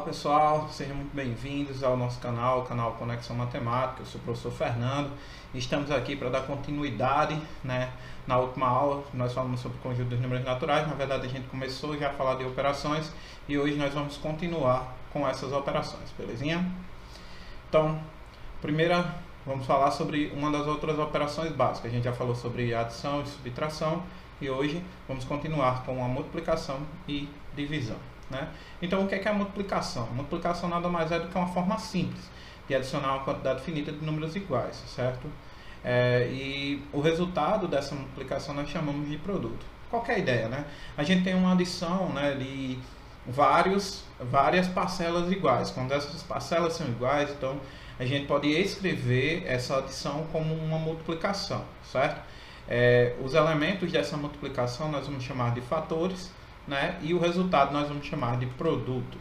pessoal, sejam muito bem-vindos ao nosso canal, o canal Conexão Matemática. Eu sou o professor Fernando e estamos aqui para dar continuidade, na última aula nós falamos sobre o conjunto dos números naturais. Na verdade a gente começou já a falar de operações e hoje nós vamos continuar com essas operações, belezinha? Então, primeira vamos falar sobre uma das outras operações básicas. A gente já falou sobre adição e subtração e hoje vamos continuar com a multiplicação e divisão. Então, o que é a multiplicação? A multiplicação nada mais é do que uma forma simples de adicionar uma quantidade finita de números iguais, certo? E o resultado dessa multiplicação nós chamamos de produto. Qual que é a ideia, A gente tem uma adição, de várias parcelas iguais. Quando essas parcelas são iguais, então a gente pode escrever essa adição como uma multiplicação, certo? Os elementos dessa multiplicação nós vamos chamar de fatores, e o resultado nós vamos chamar de produto.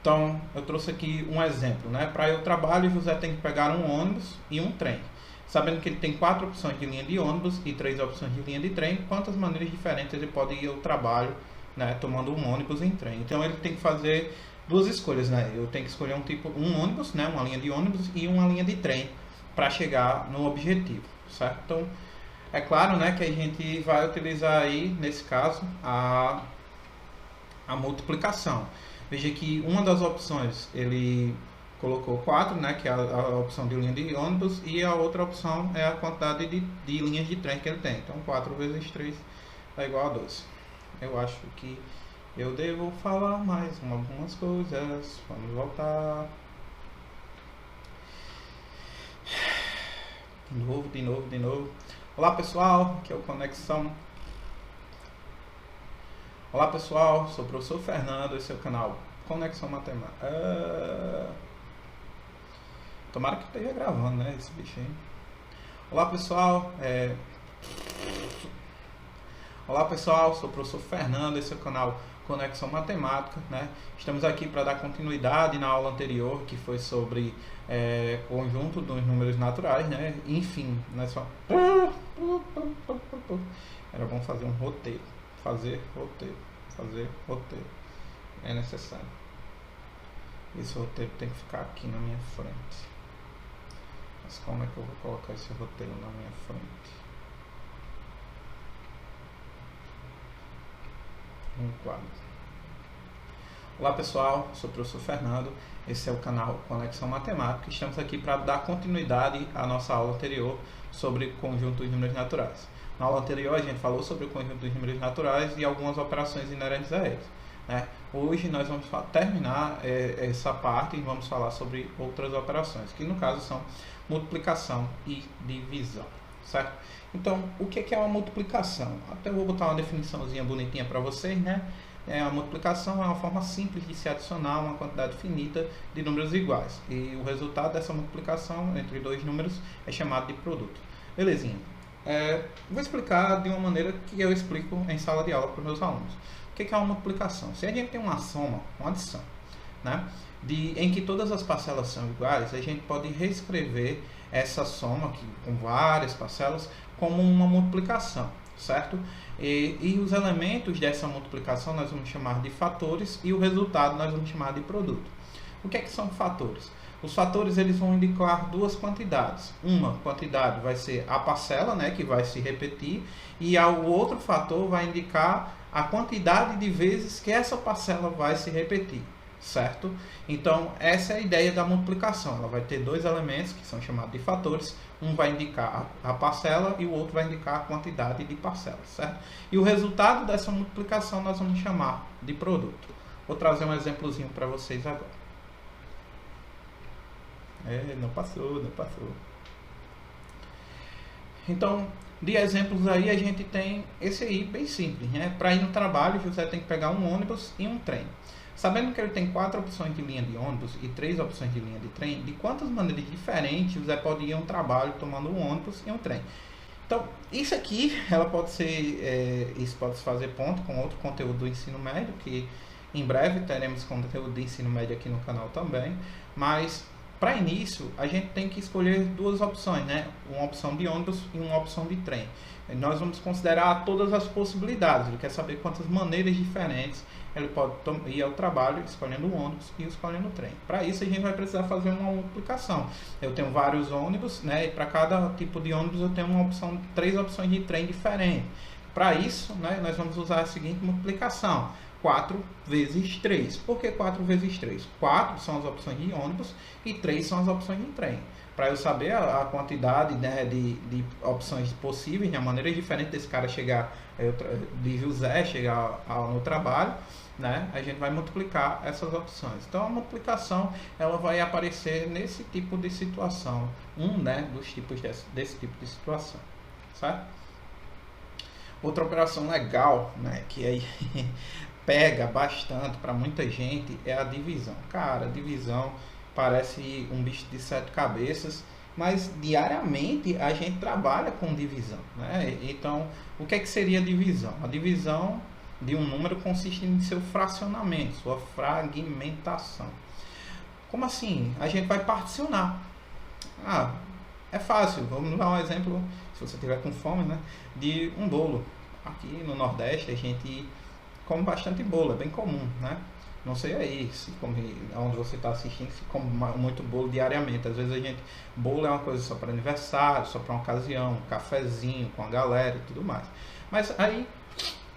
Então, eu trouxe aqui um exemplo. Para eu trabalho, José tem que pegar um ônibus e um trem. Sabendo que ele tem 4 opções de linha de ônibus e 3 opções de linha de trem, quantas maneiras diferentes ele pode ir ao trabalho, tomando um ônibus em trem? Então, ele tem que fazer duas escolhas. Eu tenho que escolher um ônibus, uma linha de ônibus e uma linha de trem para chegar no objetivo, certo? Então, é claro, que a gente vai utilizar aí, nesse caso, a multiplicação. Veja que uma das opções, ele colocou 4, que é a opção de linha de ônibus, e a outra opção é a quantidade de linhas de trem que ele tem. Então, 4 vezes 3 é igual a 12. Eu acho que eu devo falar mais algumas coisas. Vamos voltar. De novo. Olá pessoal, aqui é o Conexão. Olá pessoal, sou o professor Fernando, esse é o canal Conexão Matemática. Tomara que esteja gravando, esse bicho aí. Olá pessoal, Olá pessoal, sou o professor Fernando, esse é o canal Conexão Matemática, Estamos aqui para dar continuidade na aula anterior, que foi sobre conjunto dos números naturais, Enfim, não é só... Era bom fazer um roteiro. Fazer roteiro. É necessário. Esse roteiro tem que ficar aqui na minha frente. Mas como é que eu vou colocar esse roteiro na minha frente? Um quadro. Olá pessoal, sou o professor Fernando, esse é o canal Conexão Matemática. Estamos aqui para dar continuidade à nossa aula anterior sobre conjunto dos números naturais. Na aula anterior a gente falou sobre o conjunto dos números naturais e algumas operações inerentes a eles. Hoje nós vamos terminar essa parte e vamos falar sobre outras operações, que no caso são multiplicação e divisão, certo? Então, o que é uma multiplicação? Até eu vou botar uma definiçãozinha bonitinha para vocês, A multiplicação é uma forma simples de se adicionar uma quantidade finita de números iguais. E o resultado dessa multiplicação entre dois números é chamado de produto. Belezinha. Vou explicar de uma maneira que eu explico em sala de aula para os meus alunos. O que é uma multiplicação? Se a gente tem uma soma, uma adição, em que todas as parcelas são iguais, a gente pode reescrever essa soma aqui, com várias parcelas, como uma multiplicação, certo? E os elementos dessa multiplicação nós vamos chamar de fatores e o resultado nós vamos chamar de produto. O que é que são fatores? Os fatores eles vão indicar duas quantidades. Uma quantidade vai ser a parcela, que vai se repetir, e o outro fator vai indicar a quantidade de vezes que essa parcela vai se repetir, certo? Então, essa é a ideia da multiplicação. Ela vai ter dois elementos que são chamados de fatores. Um vai indicar a parcela e o outro vai indicar a quantidade de parcelas, certo? E o resultado dessa multiplicação nós vamos chamar de produto. Vou trazer um exemplozinho para vocês agora. Não passou. Então, de exemplos aí, a gente tem esse aí bem simples, Para ir no trabalho, José tem que pegar um ônibus e um trem. Sabendo que ele tem 4 opções de linha de ônibus e 3 opções de linha de trem, de quantas maneiras diferentes José pode ir a um trabalho tomando um ônibus e um trem? Então, isso aqui, isso pode se fazer ponto com outro conteúdo do ensino médio, que em breve teremos conteúdo de ensino médio aqui no canal também, mas Para início, a gente tem que escolher duas opções, né? Uma opção de ônibus e uma opção de trem. Nós vamos considerar todas as possibilidades. Ele quer saber quantas maneiras diferentes ele pode ir ao trabalho escolhendo o ônibus e escolhendo o trem. Para isso, a gente vai precisar fazer uma multiplicação. Eu tenho vários ônibus, né? E para cada tipo de ônibus eu tenho três opções de trem diferentes. Para isso, né, nós vamos usar a seguinte multiplicação. 4 vezes 3. Por que 4 vezes 3? 4 são as opções de ônibus e 3 são as opções de trem. Para eu saber a quantidade, né, de opções possíveis, de maneira diferente desse cara chegar, de José chegar no trabalho, né, a gente vai multiplicar essas opções. Então a multiplicação ela vai aparecer nesse tipo de situação. Né, dos tipos desse tipo de situação. Certo? Outra operação legal, né, que aí pega bastante para muita gente é a divisão. Cara, a divisão parece um bicho de 7 cabeças, mas diariamente a gente trabalha com divisão, né? Então, o que é que seria a divisão? A divisão de um número consiste em seu fracionamento, sua fragmentação. Como assim? A gente vai particionar. É fácil. Vamos dar um exemplo, se você tiver com fome, né, de um bolo. Aqui no Nordeste a gente come bastante bolo, é bem comum, né? Não sei aí se come, onde você está assistindo, se come muito bolo diariamente. Às vezes bolo é uma coisa só para aniversário, só para uma ocasião, um cafezinho com a galera e tudo mais. Mas aí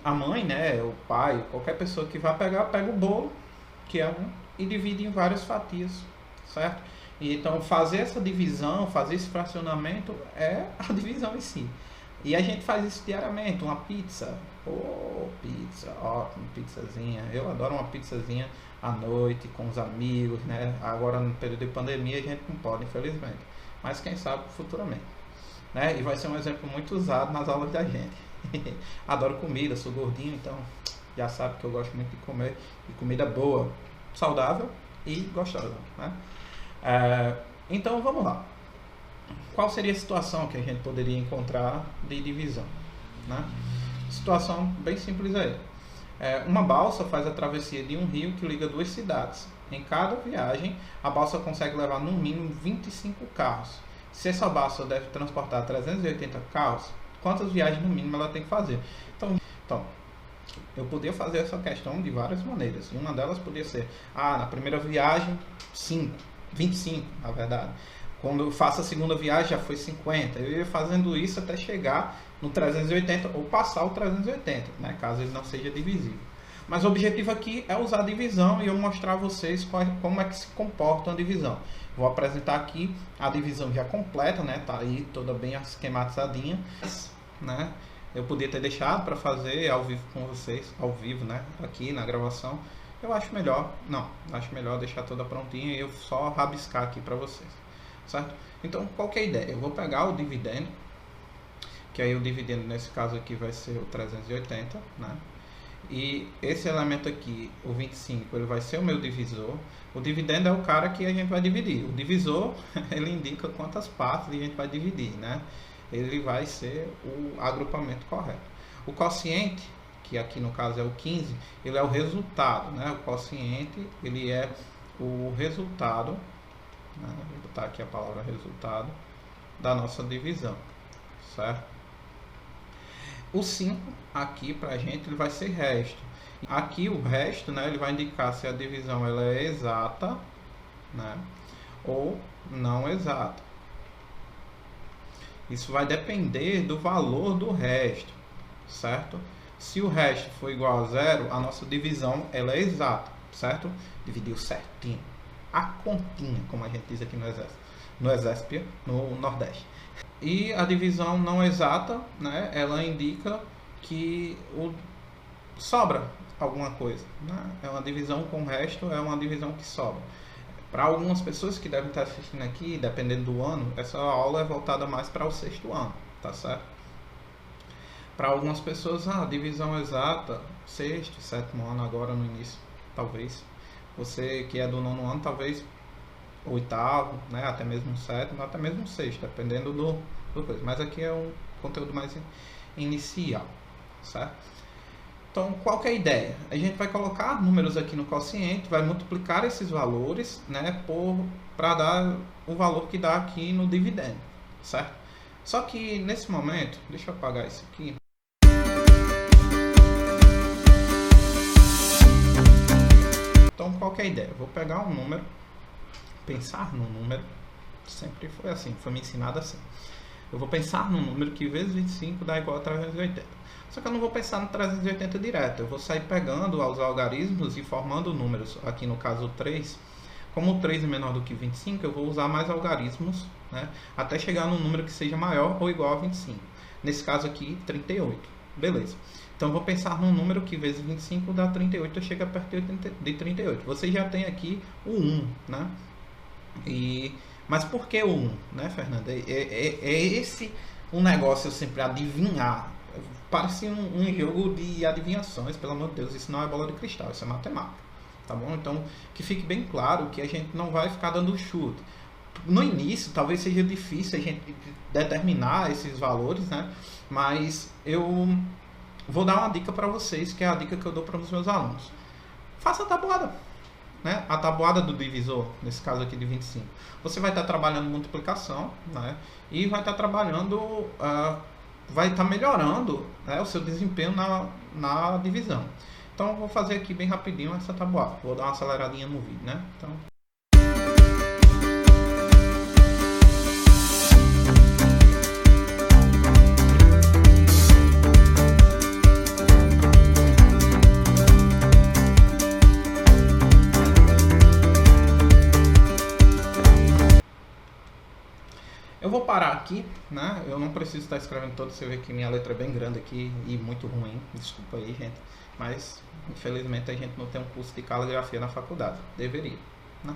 a mãe, né, o pai, qualquer pessoa que vai pega o bolo, que é e divide em várias fatias, certo? E então fazer essa divisão, fazer esse fracionamento é a divisão em si. E a gente faz isso diariamente, uma pizza. Pizza, ótimo, pizzazinha. Eu adoro uma pizzazinha à noite com os amigos, né? Agora no período de pandemia a gente não pode, infelizmente. Mas quem sabe futuramente. Né? E vai ser um exemplo muito usado nas aulas da gente. Adoro comida, sou gordinho, então já sabe que eu gosto muito de comer. E comida boa, saudável e gostosa, né? Então vamos lá. Qual seria a situação que a gente poderia encontrar de divisão, né? Situação bem simples aí. Uma balsa faz a travessia de um rio que liga duas cidades. Em cada viagem, a balsa consegue levar no mínimo 25 carros. Se essa balsa deve transportar 380 carros, quantas viagens no mínimo ela tem que fazer? Então eu poderia fazer essa questão de várias maneiras. E uma delas poderia ser, na primeira viagem, 25, na verdade. Quando eu faço a segunda viagem já foi 50. Eu ia fazendo isso até chegar no 380 ou passar o 380, né? Caso ele não seja divisível. Mas o objetivo aqui é usar a divisão e eu mostrar a vocês como é que se comporta a divisão. Vou apresentar aqui a divisão já completa, né? Tá aí toda bem esquematizadinha, né? Eu podia ter deixado para fazer ao vivo com vocês, ao vivo, né? Aqui na gravação. Eu acho melhor deixar toda prontinha e eu só rabiscar aqui para vocês. Certo? Então, qual que é a ideia? Eu vou pegar o dividendo, que aí o dividendo nesse caso aqui vai ser o 380, né? E esse elemento aqui, o 25, ele vai ser o meu divisor. O dividendo é o cara que a gente vai dividir. O divisor, ele indica quantas partes a gente vai dividir, né? Ele vai ser o agrupamento correto. O quociente, que aqui no caso é o 15, ele é o resultado, né? O quociente, ele é o resultado, vou botar aqui a palavra resultado da nossa divisão, certo? O 5 aqui pra gente ele vai ser resto. Aqui o resto, né, ele vai indicar se a divisão ela é exata, né, ou não exata. Isso vai depender do valor do resto, certo? Se o resto for igual a zero, a nossa divisão ela é exata, certo? Dividiu certinho. A continha, como a gente diz aqui no Exército, no Nordeste. E a divisão não exata, né, ela indica que sobra alguma coisa, né? É uma divisão com o resto, é uma divisão que sobra. Para algumas pessoas que devem estar assistindo aqui, dependendo do ano, essa aula é voltada mais para o 6º ano, tá certo? Para algumas pessoas, a divisão exata, 6º, 7º ano agora no início, talvez. Você que é do 9º ano, talvez 8º, né, até mesmo 7º, até mesmo 6º, dependendo do coisa. Mas aqui é um conteúdo mais inicial, certo? Então, qual que é a ideia? A gente vai colocar números aqui no quociente, vai multiplicar esses valores, né, para dar o valor que dá aqui no dividendo, certo? Só que nesse momento, deixa eu apagar isso aqui. Então, qual que é a ideia? Eu vou pegar um número, pensar num número, sempre foi assim, foi me ensinado assim. Eu vou pensar num número que vezes 25 dá igual a 380. Só que eu não vou pensar no 380 direto, eu vou sair pegando os algarismos e formando números. Aqui no caso 3, como o 3 é menor do que 25, eu vou usar mais algarismos, né, até chegar num número que seja maior ou igual a 25. Nesse caso aqui, 38. Beleza. Então eu vou pensar num número que vezes 25 dá 38, eu chego perto de 38. Você já tem aqui o 1, né? Mas por que o 1, né, Fernanda? É esse um negócio eu sempre adivinhar. Parece um jogo de adivinhações, pelo amor de Deus, isso não é bola de cristal, isso é matemática, tá bom? Então, que fique bem claro que a gente não vai ficar dando chute. No início, talvez seja difícil a gente determinar esses valores, né? Mas eu vou dar uma dica para vocês, que é a dica que eu dou para os meus alunos. Faça a tabuada, né? A tabuada do divisor, nesse caso aqui de 25. Você vai estar trabalhando multiplicação, né? E vai estar trabalhando... vai estar melhorando, né, o seu desempenho na divisão. Então, eu vou fazer aqui bem rapidinho essa tabuada. Vou dar uma aceleradinha no vídeo, né? Então... Eu vou parar aqui, né? Eu não preciso estar escrevendo todo, você vê que minha letra é bem grande aqui e muito ruim, desculpa aí, gente. Mas, infelizmente, a gente não tem um curso de caligrafia na faculdade. Deveria, né?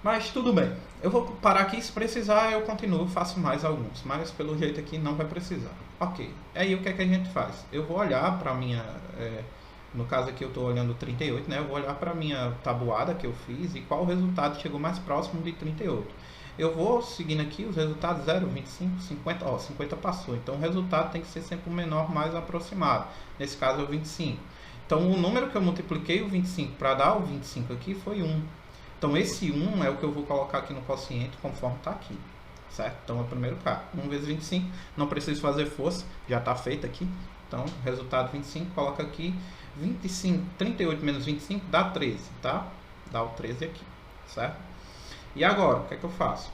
Mas tudo bem. Eu vou parar aqui, se precisar eu continuo, faço mais alguns. Mas pelo jeito aqui não vai precisar. Ok. Aí o que é que a gente faz? Eu vou olhar para a minha... no caso aqui eu estou olhando 38, né? Eu vou olhar para a minha tabuada que eu fiz e qual resultado chegou mais próximo de 38. Eu vou seguindo aqui os resultados 0, 25, 50, ó, 50 passou. Então o resultado tem que ser sempre o menor mais aproximado. Nesse caso é o 25. Então o número que eu multipliquei o 25 para dar o 25 aqui foi 1. Então esse 1 é o que eu vou colocar aqui no quociente conforme está aqui. Certo? Então é o primeiro caso. 1 vezes 25, não preciso fazer força, já está feito aqui. Então resultado 25, coloca aqui 25, 38 menos 25 dá 13, tá? Dá o 13 aqui, certo? E agora, o que é que eu faço?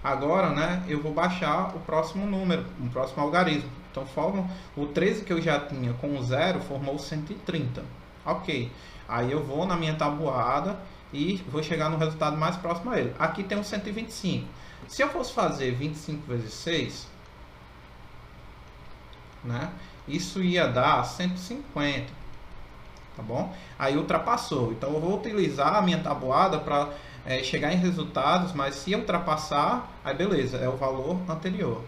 Agora, né, eu vou baixar o próximo número, o próximo algarismo. Então, forma o 13 que eu já tinha com o 0, formou 130. Ok. Aí eu vou na minha tabuada e vou chegar no resultado mais próximo a ele. Aqui tem um 125. Se eu fosse fazer 25 vezes 6, né, isso ia dar 150. Tá bom? Aí ultrapassou. Então, eu vou utilizar a minha tabuada para... chegar em resultados, mas se ultrapassar, aí beleza, é o valor anterior.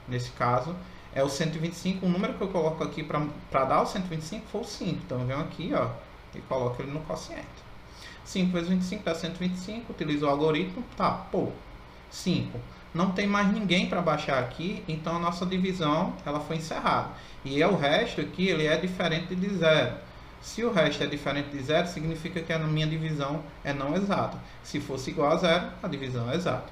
Nesse caso, é o 125, o número que eu coloco aqui para dar o 125 foi o 5. Então, eu venho aqui, ó, e coloco ele no quociente. 5 vezes 25 dá 125, utilizo o algoritmo, tá, pô, 5. Não tem mais ninguém para baixar aqui, então a nossa divisão, ela foi encerrada. E o resto aqui, ele é diferente de 0. Se o resto é diferente de 0, significa que a minha divisão é não exata. Se fosse igual a 0, a divisão é exata.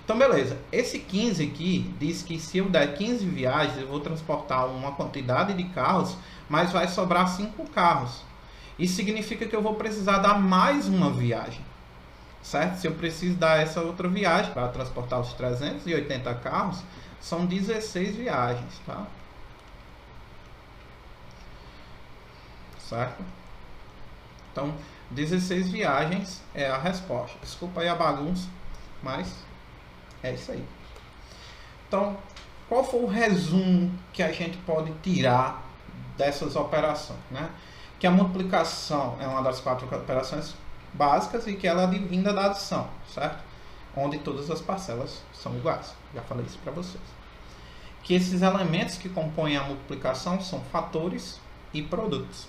Então, beleza. Esse 15 aqui diz que se eu der 15 viagens, eu vou transportar uma quantidade de carros, mas vai sobrar 5 carros. Isso significa que eu vou precisar dar mais uma viagem. Certo? Se eu preciso dar essa outra viagem para transportar os 380 carros, são 16 viagens, tá? Certo? Então, 16 viagens é a resposta. Desculpa aí a bagunça, mas é isso aí. Então, qual foi o resumo que a gente pode tirar dessas operações, né? Que a multiplicação é uma das 4 operações básicas e que ela é advinda da adição, certo? Onde todas as parcelas são iguais. Já falei isso para vocês. Que esses elementos que compõem a multiplicação são fatores e produtos.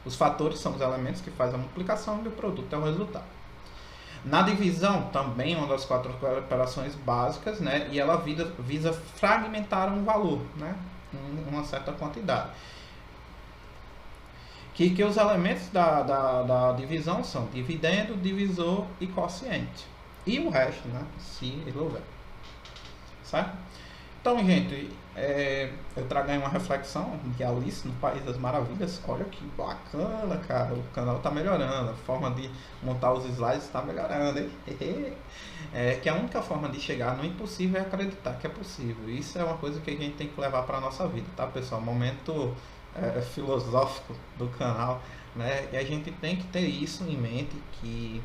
Os fatores são os elementos que fazem a multiplicação e o produto é o resultado. Na divisão, também uma das 4 operações básicas, né? E ela visa fragmentar um valor, né? Uma certa quantidade. Que os elementos da divisão são dividendo, divisor e quociente. E o resto, né? Se ele houver. Certo? Então, gente, eu trago aí uma reflexão de Alice no País das Maravilhas. Olha que bacana, cara. O canal tá melhorando. A forma de montar os slides está melhorando, hein? Que a única forma de chegar no impossível é acreditar que é possível. Isso é uma coisa que a gente tem que levar para a nossa vida, tá, pessoal? Momento filosófico do canal, né? E a gente tem que ter isso em mente, que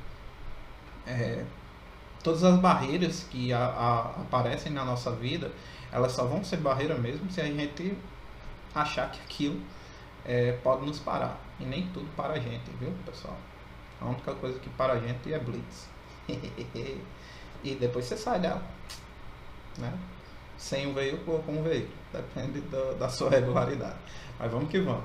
todas as barreiras que aparecem na nossa vida, elas só vão ser barreira mesmo se a gente achar que aquilo pode nos parar. E nem tudo para a gente, viu, pessoal? A única coisa que para a gente é blitz. E depois você sai dela, né? Sem o veículo ou com o veículo, depende da sua regularidade. Mas vamos que vamos.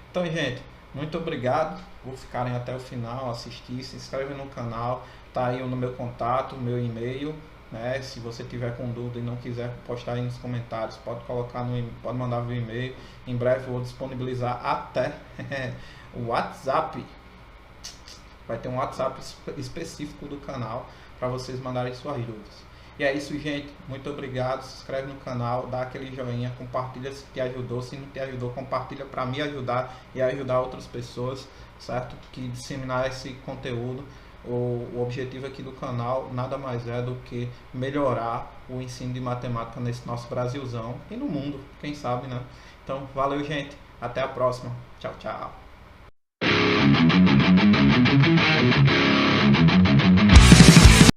Então, gente, muito obrigado por ficarem até o final, assistir, se inscreve no canal, tá aí no meu contato, meu e-mail, né? Se você tiver com dúvida e não quiser postar aí nos comentários, pode colocar pode mandar via e-mail. Em breve eu vou disponibilizar até o WhatsApp. Vai ter um WhatsApp específico do canal para vocês mandarem suas dúvidas. E é isso, gente. Muito obrigado. Se inscreve no canal, dá aquele joinha, compartilha se te ajudou. Se não te ajudou, compartilha para me ajudar e ajudar outras pessoas, certo? Que disseminar esse conteúdo. O objetivo aqui do canal nada mais é do que melhorar o ensino de matemática nesse nosso Brasilzão e no mundo, quem sabe, né? Então, valeu, gente. Até a próxima. Tchau, tchau.